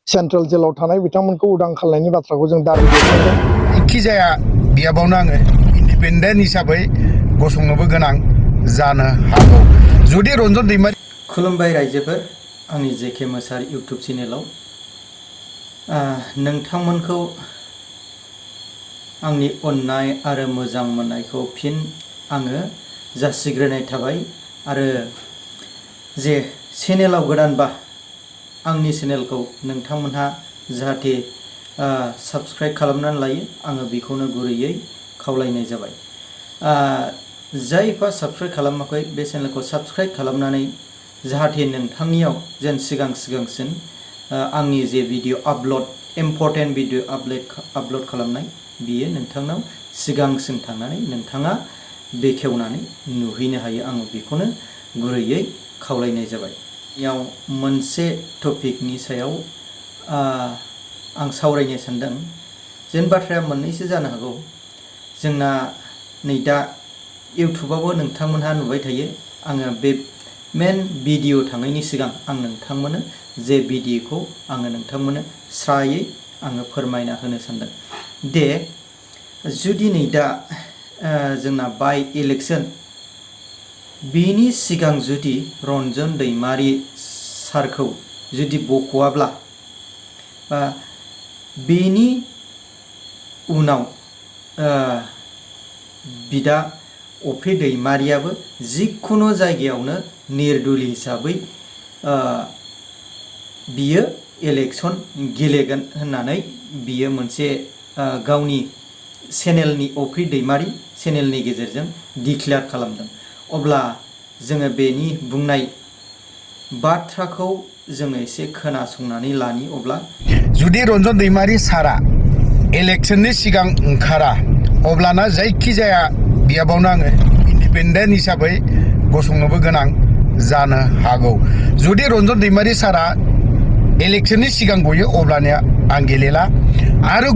Central जेलाव थानाय बिथांमोनखौ उदां खालामनायनि बाथ्राखौ जों दाबि खालामदों। जायखिजाया बियाबावनो आङो इन्डिपेन्डेन्ट हिसाबै गसंनोबो गोनां जानो हागौ जुदि रन्जन दैमारि। खुलुमबाय रायजोफोर, आंनि जेके मोसाहारि इउटुब चेनेलाव नोंथांमोनखौ आंनि अननाय आरो मोजां मोननायखौ फिन आङो जासिग्रोनाय थाबाय। आरो जे चेनेलाव गोदानबा आंनि चेनेलखौ नोंथांमोनहा जाहाथे साबस्क्राइब खालामनानै लायो, आङो बेखौनो गुरैयै खावलायनाय जाबाय। जायफोरा साबस्क्राइब खालामाखै बे चेनेलखौ साबस्क्राइब खालामनानै जाहाथे नोंथांनियाव जेन सिगांसिन आंनि जे video upload important video upload खालामनाय बियो नोंथांनाव सिगांसिन थांनानै नोंथाङा बेखेवनानै नुहैनो हायो, आङो बेखौनो गुरैयै खावलायनाय जाबाय। याव मोनसे टपिकनि सायाव आं सावरायनो सानदों। जेन बाथ्राया मोननैसो जानो हागौ। जोंना नै दा इउटुबावबो नोंथांमोनहा नुबाय थायो। आङो बे मेन भिडिअ थांनायनि सिगां आं नोंथांमोननो जे भिडिअखौ आङो नोंथांमोननो स्रायै आङो फोरमायना होनो सानदों। दे जुदि नै दा जोंना बाइ इलेक्सन बेनि सिगां जुदि रन्जन दैमारि सारखौ जुदि बख'वाब्ला बा बेनि उनाव बिदा अफ्रि दैमारियाबो जिखुनु जायगायावनो निर्दलि हिसाबै बियो इलेक्सन गेलेगोन होननानै बियो मोनसे गावनि चेनेलनि अफ्रि दैमारि चेनेलनि गेजेरजों डिक्लेयार खालामदों। अब्ला जोङो बेनि बुंनाय बाथ्राखौ जोङो एसे खोनासंनानै लानि। अब्ला जुदि रन्जन दैमारि सारा इलेक्शननि सिगां ओंखारा अब्लाना जायखिजाया बियाबावनो आङो इन्डिपेन्डेन्ट हिसाबै गसंनोबो गोनां जानो हागौ। जुदि रन्जन दैमारि सारा इलेक्शननि सिगां गयो अब्लानिया आं गेलेला, आरो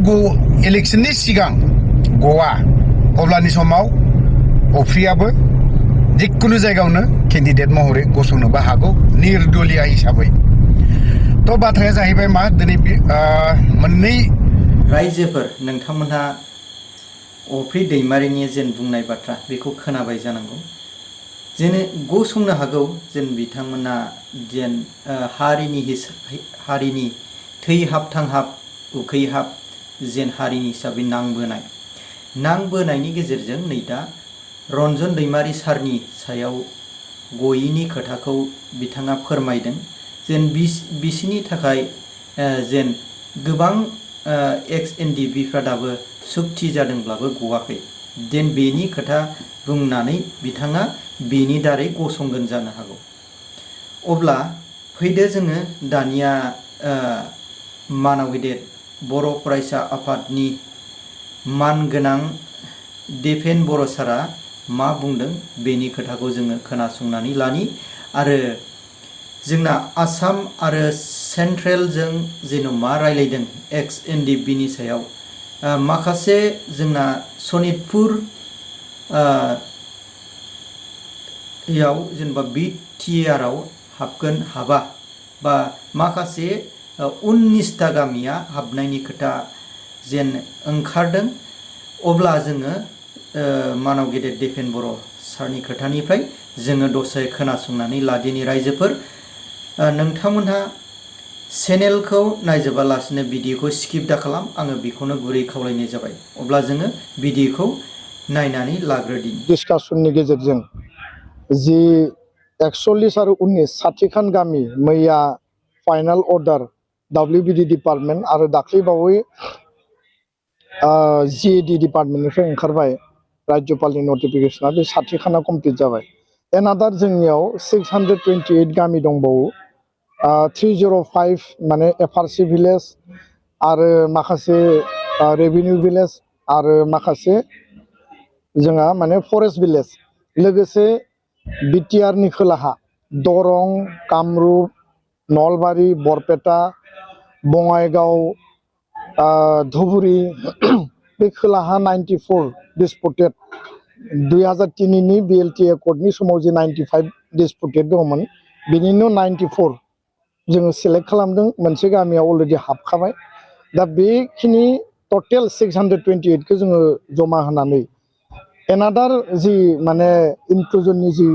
इलेक्शननि सिगां गवा अब्लानि समाव अफ्रियाबो जिखुनु जायगायावनो केन्डिडेट महरै गसंनोबो हागौ निर्दलिया हिसाबै। थ' बाथ्राया जाहैबाय मा, दिनै मोननै रायजोफोर नोंथांमोनहा अफ्रि दैमारिनि जेन बुंनाय बाथ्रा बेखौ खोनाबाय जानांगौ। जेन गसंनो हागौ, जेन बिथांमोना जेन हारिनि थैहाब थांहाब उखैहाब जेन हारिनि हिसाबै नांबोनायनि गेजेरजों नै दा रन्जन दैमारि सारनि सायाव गयैनि खोथाखौ बिथाङा फोरमायदों। जेन बिसिनि थाखाय जेन गोबां एक्स एनडिपिफ्रा दाबो सुक्ति जादोंब्लाबो गवाखै, जेन बेनि खोथा बुंनानै बिथाङा बेनि दारै गसंगोन जानो हागौ। अब्ला फैदो जोङो दानिया मानाव गेदेर बर' फरायसा आफादनि मानगोनां दिपेन बर' सारा मा बुंदों बेनि खोथाखौ जोङो खोनासंनानै लानि। आरो जोंना आसाम आरो सेन्ट्रेलजों जेन' मा रायलायदों एक्स एनडिपिनि सायाव, माखासे जोंना सनितपुर याव जेनेबा बिटिआरआव हाबगोन हाबा, बा माखासे 19टा गामिया हाबनायनि खोथा जेन ओंखारदों। अब्ला जोङो मानाव गेदेर दिपेन बर' सारनि खोथानिफ्राय जोङो दसे खोनासंनानै लादिनि। रायजोफोर नोंथांमोनहा चेनेलखौ नायजोबालासिनो भिडिअखौ स्किप दा खालाम, आङो बेखौनो गुरै खावलायनाय जाबाय। अब्ला जोङो भिडिअखौ नायनानै लाग्रोदिनि। डिसकासननि गेजेरजों जि 41 आरो 19 60 गामि मैया फाइनाल अर्डार WBD डिपार्टमेन्ट आरो दाख्लैबावै GAD डिपार्टमेन्टनिफ्राय ओंखारबाय राज्यपालनि नटिफिकेसना, बे 60 कमप्लिट जाबाय। एनादार जोंनियाव 628 गामि दंबावो। 305 माने FRC भिलेज आरो माखासे रेभिनिउ भिलेज आरो माखासे जोंहा माने फरेस्ट भिलेज, लोगोसे बिटिआरनि खोलाहा दरं, कामरुप, नलबारि, बरपेटा, बङाइगाव, धुबुरी बे खोलाहा 94 डिसपुटेड 2003नि BLT एकर्डनि समाव जे 95 डिसपुटेड दङमोन, बिनिनो 94 जोङो सेलेक्ट खालामदों मोनसे गामियाव अलरेडि हाबखाबाय दा बेखिनि टटेल 628 खौ जोङो जमा होनानै एनादार जि माने इनक्लुजननि जि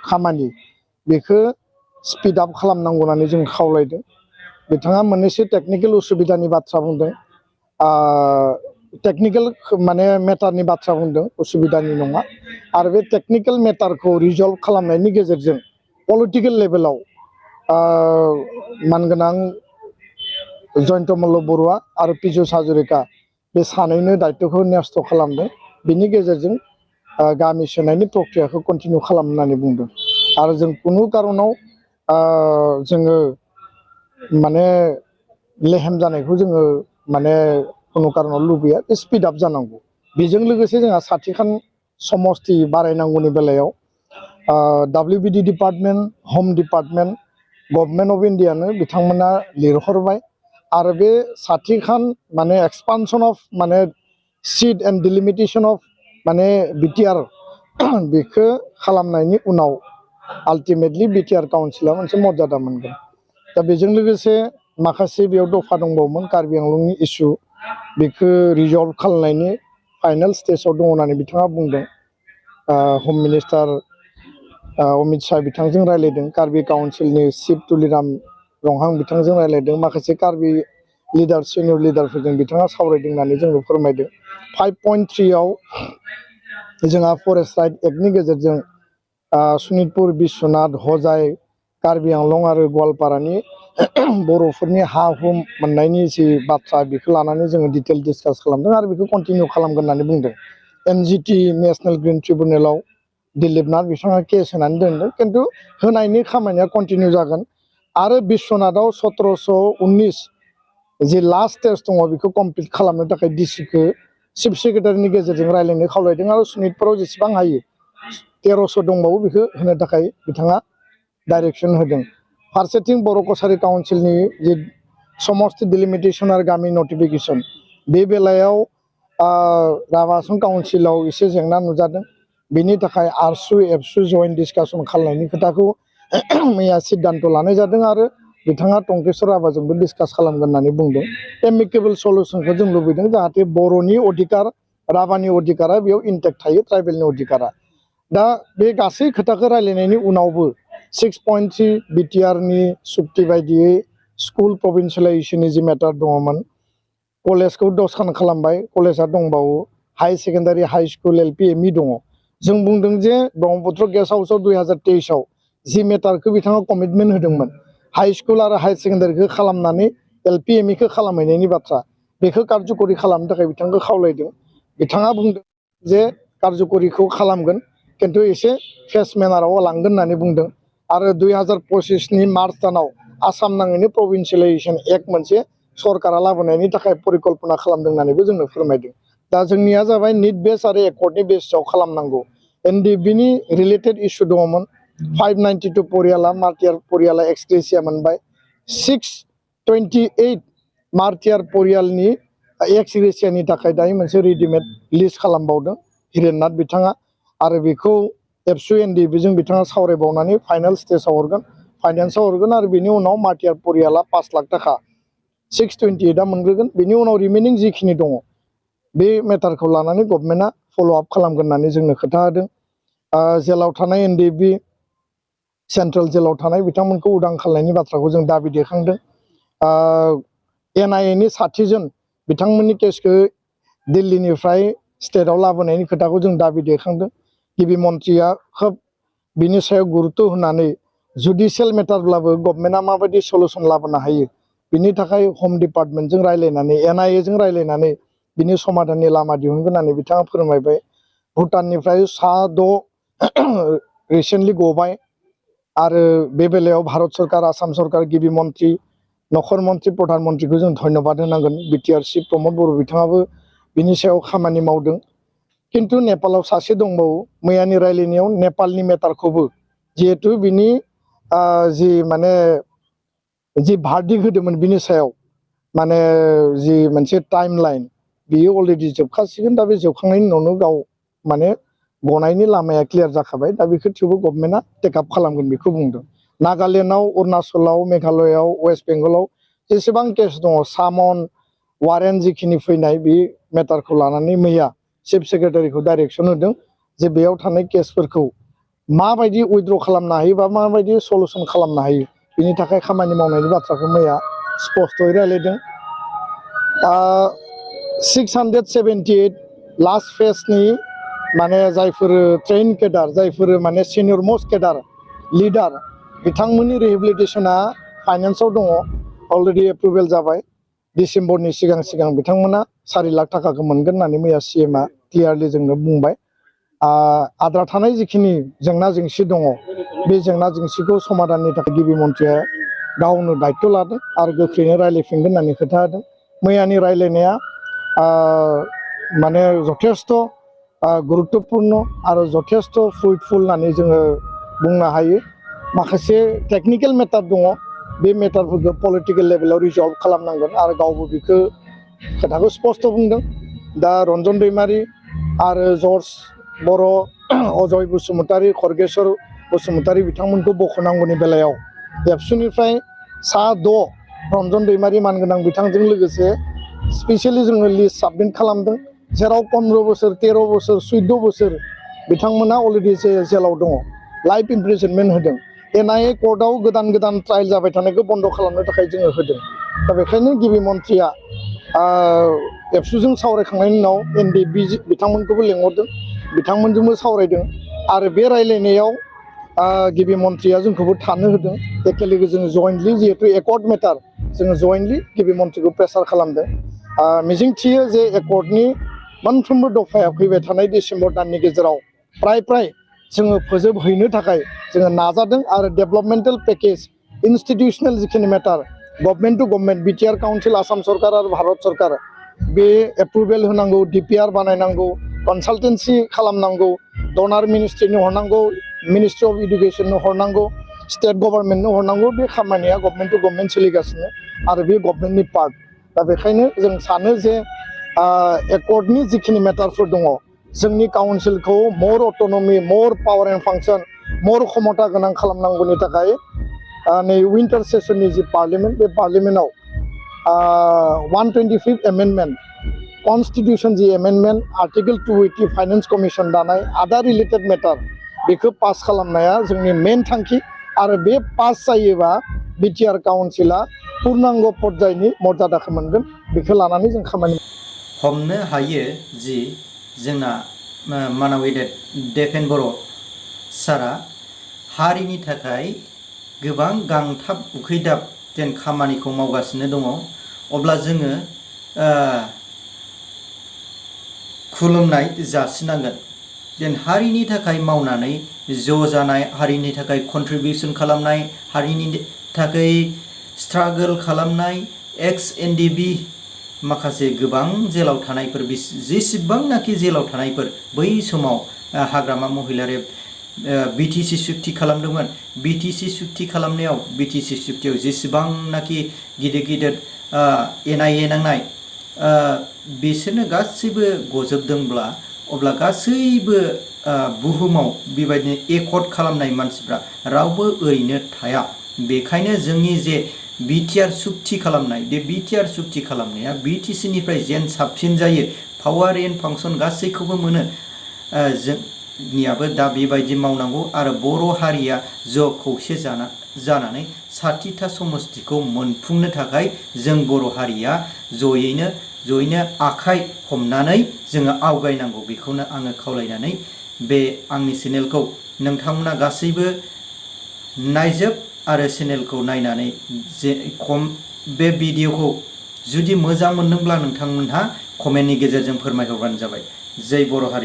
खामानि बेखौ स्पिड आप खालामनांगौ होननानै जों खावलायदों बिथाङा मोननैसो टेकनिकेल उसुबिदानि बाथ्रा बुंदों टेकनिकेल माने मेटारनि बाथ्रा बुंदों उसुबिदानि नङा आरो बे टेकनिकेल मेटारखौ रिजल्भ खालामनायनि गेजेरजों पलिटिकेल लेभेलाव मानगोनां जयन्त मल्ल बरुवा आरो पीयुष हाजरिका बे सानैनो दायित्वखौ न्यस्त खालामदों बिनि गेजेरजों गामि सोनायनि प्रक्रियाखौ कन्टिनिउ खालाम होननानै बुंदों आरो जों कुनु कारनाव जोङो माने लेहेम जानायखौ जोङो माने कुनु कारनाव लुबैया बे स्पिड आप जानांगौ बेजों लोगोसे जोंहा साथिखान समस्ति बारायनांगौनि बेलायाव WBD डिपार्टमेन्ट हम डिपार्टमेन्ट गभर्नमेन्ट अफ इन्डियानो बिथांमोना लिरहरबाय आरो बे साथिखान माने एक्सपानसन अफ माने सीट एन्ड डिलिमिटेशन अफ माने बिटिआर बेखौ खालामनायनि उनाव आल्टिमेटलि बिटिआर काउन्सिला मोनसे मर्यादा मोनगोन दा बेजों लोगोसे माखासे बेयाव दफा दंबावोमोन कार्बि आंलंनि इस्यु बेखौ रिजल्भ खालामनायनि फाइनाल स्टेजाव दङ होननानै बिथाङा बुंदों हम मिनिस्टार अमित शाह बिथांजों रायज्लायदों कार्बि काउन्सिलनि चिफ तुलिराम रंहां बिथांजों रायज्लायदों माखासे कार्बि लिडार सिनियर लिडारफोरजों बिथाङा सावरायदों होननानै जोंनो फोरमायदों 5.3 जोंहा फरेस्ट राइट एक्टनि गेजेरजों सनितपुर बिश्वनाथ हजाय कार्बि आंलं आरो गवालपारानि बर'फोरनि हा हु मोननायनि जि बाथ्रा बेखौ लानानै जोङो डिटेल डिसकास खालामदों आरो बेखौ कन्टिनिउ खालामगोन होननानै बुंदों NGT नेशनेल ग्रिन ट्रिब्युनेलाव दिलीप नाथ बिथाङा केस होनानै दोनदों खिन्थु होनायनि खामानिया कन्टिनिउ जागोन आरो बिश्वनाथाव 1719 जि लास्ट स्टेज दङ बेखौ कमप्लिट खालामनो थाखाय डिसिखौ चिफ सेक्रेटारिनि गेजेरजों रायज्लायनो खावलायदों आरो सनितपुराव जेसेबां हायो 1300 दंबावो बेखौ होनो थाखाय बिथाङा डाइरेक्सन होदों फारसेथिं बर' कसारि काउन्सिलनि जि समस्ति डिलिमिटेसन आरो गामि नटिफिकेसन बे बेलायाव राभासन काउन्सिलाव एसे जेंना नुजादों बेनि थाखाय आरसु एबसु जइन्ट डिसकासन खालामनायनि खोथाखौ मैया सिद्धान्त लानाय जादों आरो बिथाङा टंकेश्वर राभाजोंबो डिसकास खालामगोन होननानै बुंदों एमिकेबल सल्युसनखौ जों लुबैदों जाहाथे बर'नि अधिकार राभानि अधिकारा बेयाव इन्टेक्ट थायो ट्राइबेलनि अधिकारा दा बे गासै खोथाखौ रायलायनायनि उनावबो 6.3 बिटिआरनि सुक्ति बायदियै स्कुल प्रभिन्सियेलाइजेसननि जि मेटार दङमोन कलेजखौ 10 खान खालामबाय कलेजा दंबावो high secondary high school LP ME दङ जों बुंदों जे ब्रह्मपुत्र गेस्ट हाउसआव 2023 जि मेटारखौ बिथाङा कमिटमेन्ट होदोंमोन हाई स्कुल आरो हाई सेकेन्डारिखौ खालामनानै LP ME खौ खालामहैनायनि बाथ्रा बेखौ कारजकरि खालामनो थाखाय बिथांखौ खावलायदों बिथाङा बुंदों जे कारजकरिखौ खालामगोन खिन्थु एसे फेस मेनाराव लांगोन होननानै बुंदों आरो 2025 मार्च दानाव आसाम नाङैनो प्रभिन्सियेलाइजेसन एक्ट मोनसे सरकारा लाबोनायनि थाखाय परिकल्पना खालामदों होननानैबो जोंनो फोरमायदों दा जोंनिया जाबाय निट बेस आरो एकर्डनि बेसआव खालामनांगौ NDBनि रिलेटेड इस्यु दङमोन 592 परियाला मार्टियार परियाला एक्सग्रेसिया मोनबाय 628 मार्टियार परियालनि एक्सग्रेसियानि थाखाय दायो मोनसे रेडिमेड लिस्ट खालामबावदों हिरेननाथ बिथाङा आरो बेखौ एबसु NDBजों बिथाङा सावरायबावनानै फाइनाल स्टेजाव हरगोन फाइनान्सआव हरगोन आरो बेनि उनाव मार्टियार परियाला 5 लाख थाखा 628 मोनग्रोगोन बेनि उनाव रिमेनिं जिखिनि दङ बे मेटारखौ लानानै गभर्नमेन्टआ फल' आप खालामगोन होननानै जोंनो खोथा होदों जेलाव थानाय NDB सेन्ट्रेल जेलाव थानाय बिथांमोनखौ उदां खालामनायनि बाथ्राखौ जों दाबि दैखांदों NIAनि 60 जन बिथांमोननि केसखौ दिल्लीनिफ्राय स्टेटआव लाबोनायनि खोथाखौ जों दाबि दैखांदों गिबि मन्थ्रिया खोब बिनि सायाव गुरुत्व होनानै जुडिशियेल मेटारब्लाबो गभर्नमेन्टआ माबायदि सल्युसन लाबोनो हायो बिनि थाखाय हम डिपार्टमेन्टजों रायज्लायनानै NIAजों रायज्लायनानै बिनि समाधाननि लामा दिहुनगोन होननानै बिथाङा फोरमायबाय भुटाननिफ्राय सा 6 रिसेन्टलि गबाय आरो बे बेलायाव भारत सरकार आसाम सरकार गिबि मन्थ्रि नखर मन्थ्रि प्रधान मन्थ्रिखौ जों धन्यबाद होनांगोन BTR चिफ प्रमद बर' बिथाङाबो बिनि सायाव खामानि मावदों खिन्थु नेपालाव सासे दंबावो मैयानि रायलायनायाव नेपालनि मेटारखौबो जिहेतु बिनि जि माने जि भार्डिक होदोंमोन बिनि सायाव माने जि मोनसे टाइम लाइन बियो अलरेडि जोबखासिगोन दा बे जोबखांनायनि उनावनो गाव माने गनायनि लामाया क्लियार जाखाबाय दा बेखौ थेवबो गभर्नमेन्टआ टेकआप खालामगोन बेखौ बुंदों नागालेण्डआव, अरुणाचलाव, मेघालयआव, वेस्ट बेंगलाव जेसेबां केस दङ सामन वारेन्ट जिखिनि फैनाय बे मेटारखौ लानानै मैया चिफ सेक्रेटारिखौ डाइरेक्सन होदों जे बेयाव थानाय केसफोरखौ माबायदि उइथड्र खालामनो हायो बा माबायदि सलुसन खालामनो हायो बिनि थाखाय खामानि मावनायनि बाथ्राखौ मैया स्पष्टयै रायलायदों। 678 लास्ट फेजनि माने जायफोर ट्रेन केडार जायफोर माने सिनियर मोस्ट केडार लिडार बिथांमोननि रिहेबिलिटेसना फाइनान्सआव दङ अलरेडि एप्रुभेल जाबाय डिसेम्बरनि सिगां बिथांमोना 4 लाख थाखाखौ मोनगोन होननानै मैया CMआ क्लियारलि जोंनो बुंबाय। आद्रा थानाय जिखिनि जेंना जेंसि दङ बे जेंना जेंसिखौ समाधाननि थाखाय गिबि मन्थ्रिया गावनो दायित्व लादों आरो गोख्रैनो रायलायफिनगोन होननानै खोथा होदों। मैयानि रायलायनाया माने जथेस्थ गुरुत्वपूर्ण आरो जथेस्थ फ्रुइटफुल होननानै जोङो बुंनो हायो। माखासे टेक्निकेल मेटार दङ बे मेटारफोरखौ पलिटिकेल लेभेलाव रिजल्भ खालामनांगोन आरो गावबो बेखौ खोथाखौ स्पष्ट बुंदों। दा रन्जन दैमारि आरो जर्ज बर' अजय बसुमतारी खरगेश्वर बसुमतारी बिथांमोनखौ बख'नांगौनि बेलायाव एबसुनिफ्राय सा 6 रन्जन दैमारि मानगोनां बिथांजों लोगोसे स्पेसियेलि जोङो लिस्ट साबमिट खालामदों जेराव 15 बोसोर 13 बोसोर 14 बोसोर बिथांमोना अलरेडि जेलाव दङ लाइफ इमप्रिजनमेन्ट होदों। NIA कर्टआव गोदान ट्रायल जाबाय थानायखौ बन्द खालामनो थाखाय जोङो होदों। दा बेखायनो गिबि मन्थ्रिया एबसुजों सावरायखांनायनि उनाव NDB बिथांमोनखौबो लेंहरदों बिथांमोनजोंबो सावरायदों आरो बे रायलायनायाव गिबि मन्थ्रिया जोंखौबो थानो होदों। एखेलोगो जोङो जयेन्टलि जिहेतु एकर्ड मेटार जोङो जयेन्टलि गिबि मन्थ्रिखौ प्रेसार खालामदों। मिजिंथियो जे एकर्डनि मोनफ्रोमबो दफाया फैबाय थानाय डिसेम्बर दाननि गेजेराव प्राय जोङो फोजोबहैनो थाखाय जोङो नाजादों आरो डेभेलपमेन्टेल पेकेज इन्स्टिटिउसनेल जिखिनि मेटार government to government BTR council Assam सरकार आरो भारत सरकार बे एप्रुभेल होनांगौ DPR बानायनांगौ कनसालटेन्सि खालामनांगौ डनार मिनिस्ट्रिनो हरनांगौ मिनिस्ट्रि अफ इडुकेसननो हरनांगौ स्टेट गभर्नमेन्टनो हरनांगौ बे खामानिया गभर्नमेन्ट टु गभर्नमेन्ट सोलिगासिनो आरो बे गभर्नमेन्टनि पार्ट। दा बेखायनो जों सानो जे एकर्डनि जिखिनि मेटारफोर दङ जोंनि काउन्सिलखौ मोर अट'नमि मोर पावार एन्ड फांसन मोर क्षमता गोनां खालामनांगौनि थाखाय नै विन्टार सेसननि जि पार्लियामेन्ट बे पार्लियामेन्टआव 125th एमेन्डमेन्ट कन्स्टिटिउसन जि एमेन्डमेन्ट आर्टिकल 280 फाइनेन्स कमिसन दानाय आदार रिलेटेड मेटार बेखौ पास खालामनाया जोंनि मेन थांखि आरो बे पास जायोबा BTR काउन्सिला पुर्नांग पर्यायनि मर्यादाखौ मोनगोन बेखौ लानानै जों खामानि हमनो हायो जि जोंना मानबी देपेन बर' सारा हारिनि थाखाय गोबां गांथाब उखैदाब जेन खामानिखौ मावगासिनो दङ। अब्ला जोङो खुलुमनाय जासिनांगोन जेन हारिनि थाखाय मावनानै ज' जानाय हारिनि थाखाय कन्ट्रिबिउसन खालामनाय हारिनि थाखाय स्ट्रागल खालामनाय NDB माखासे गोबां जेलाव थानायफोर जेसेबांनाखि जेलाव थानायफोर बै समाव हाग्रामा महिलारि BTC सुक्ति खालामदोंमोन। BTC सुक्ति खालामनायाव BTC सुक्तियाव जेसेबांनाखि गिदिर NIA नांनाय बिसोरनो गासैबो गजोबदोंब्ला अब्ला गासैबो बुहुमाव बेबायदिनो एकर्ड खालामनाय मानसिफ्रा रावबो ओरैनो थाया। बेखायनो जोंनि जे BTR सुक्ति खालामनाय बे BTR सुक्ति खालामनाया BTC निफ्राय जेन साबसिन जायो पावार एन्ड फांसन गासैखौबो मोनो। जोंनियाबो दा बेबायदि मावनांगौ आरो बर' हारिया ज' खौसे जानानै 60टा समस्तिखौ मोनफुंनो थाखाय जों बर' हारिया जयैनो आखाइ हमनानै जोङो आवगायनांगौ बेखौनो आङो खावलायनानै बे आंनि चेनेलखौ नोंथांमोना गासैबो नायजोब आरो चेनेलखौ नायनानै बे भिडिअखौ जुदि मोजां मोनदोंब्ला नोंथांमोनहा कमेन्टनि गेजेरजों फोरमायहरबानो जाबाय। जय बर' हारि।